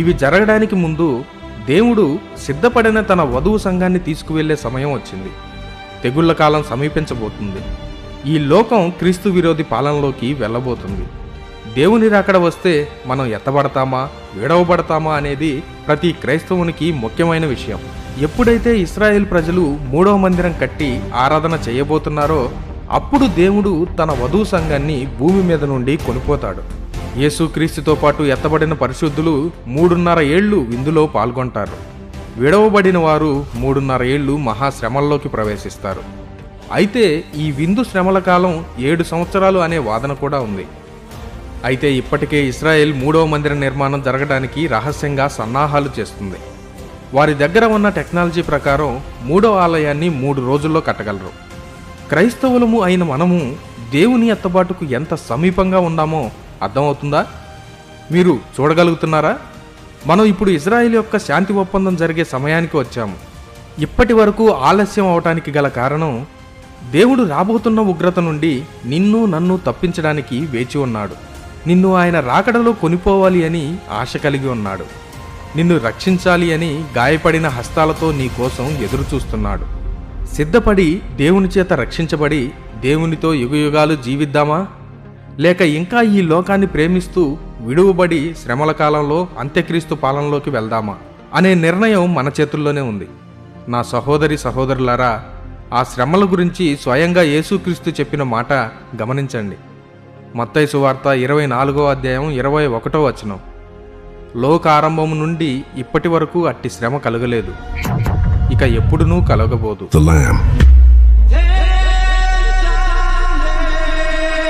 ఇవి జరగడానికి ముందు దేవుడు సిద్ధపడిన తన వధువు సంఘాన్ని తీసుకువెళ్లే సమయం వచ్చింది. తెగుళ్ల కాలం సమీపించబోతుంది. ఈ లోకం క్రీస్తు విరోధి పాలనలోకి వెళ్ళబోతుంది. దేవుని రాకడ వస్తే మనం ఎత్తబడతామా విడవబడతామా అనేది ప్రతి క్రైస్తవునికి ముఖ్యమైన విషయం. ఎప్పుడైతే ఇశ్రాయేల్ ప్రజలు 3వ మందిరం కట్టి ఆరాధన చేయబోతున్నారో అప్పుడు దేవుడు తన వధువు సంఘాన్ని భూమి మీద నుండి కొనిపోతాడు. యేసుక్రీస్తుతో పాటు ఎత్తబడిన పరిశుద్ధులు 3.5 ఏళ్లు విందులో పాల్గొంటారు. విడవబడిన వారు 3.5 ఏళ్లు మహాశ్రమల్లోకి ప్రవేశిస్తారు. అయితే ఈ విందు శ్రమల కాలం 7 సంవత్సరాలు అనే వాదన కూడా ఉంది. అయితే ఇప్పటికే ఇశ్రాయేల్ 3వ మందిర నిర్మాణం జరగడానికి రహస్యంగా సన్నాహాలు చేస్తుంది. వారి దగ్గర ఉన్న టెక్నాలజీ ప్రకారం 3వ ఆలయాన్ని 3 రోజుల్లో కట్టగలరు. క్రైస్తవులము అయిన మనము దేవుని ఎత్తబాటుకు ఎంత సమీపంగా ఉన్నామో అర్థమవుతుందా? మీరు చూడగలుగుతున్నారా? మనం ఇప్పుడు ఇజ్రాయెల్ యొక్క శాంతి ఒప్పందం జరిగే సమయానికి వచ్చాము. ఇప్పటి వరకు ఆలస్యం అవటానికి గల కారణం దేవుడు రాబోతున్న ఉగ్రత నుండి నిన్ను నన్ను తప్పించడానికి వేచి ఉన్నాడు. నిన్ను ఆయన రాకడలో కొనిపోవాలి అని ఆశ కలిగి ఉన్నాడు. నిన్ను రక్షించాలి అని గాయపడిన హస్తాలతో నీ కోసం ఎదురు చూస్తున్నాడు. సిద్ధపడి దేవుని చేత రక్షించబడి దేవునితో యుగయుగాలు జీవిద్దామా, లేక ఇంకా ఈ లోకాన్ని ప్రేమిస్తూ విడువబడి శ్రమల కాలంలో అంత్యక్రీస్తు పాలనలోకి వెళ్దామా అనే నిర్ణయం మన చేతుల్లోనే ఉంది. నా సహోదరి సహోదరులారా, ఆ శ్రమల గురించి స్వయంగా యేసుక్రీస్తు చెప్పిన మాట గమనించండి. మత్తయి సువార్త 24వ అధ్యాయం 21వ వచనం. లోకారంభము నుండి ఇప్పటి వరకు అట్టి శ్రమ కలగలేదు, ఇక ఎప్పుడునూ కలగబోదు.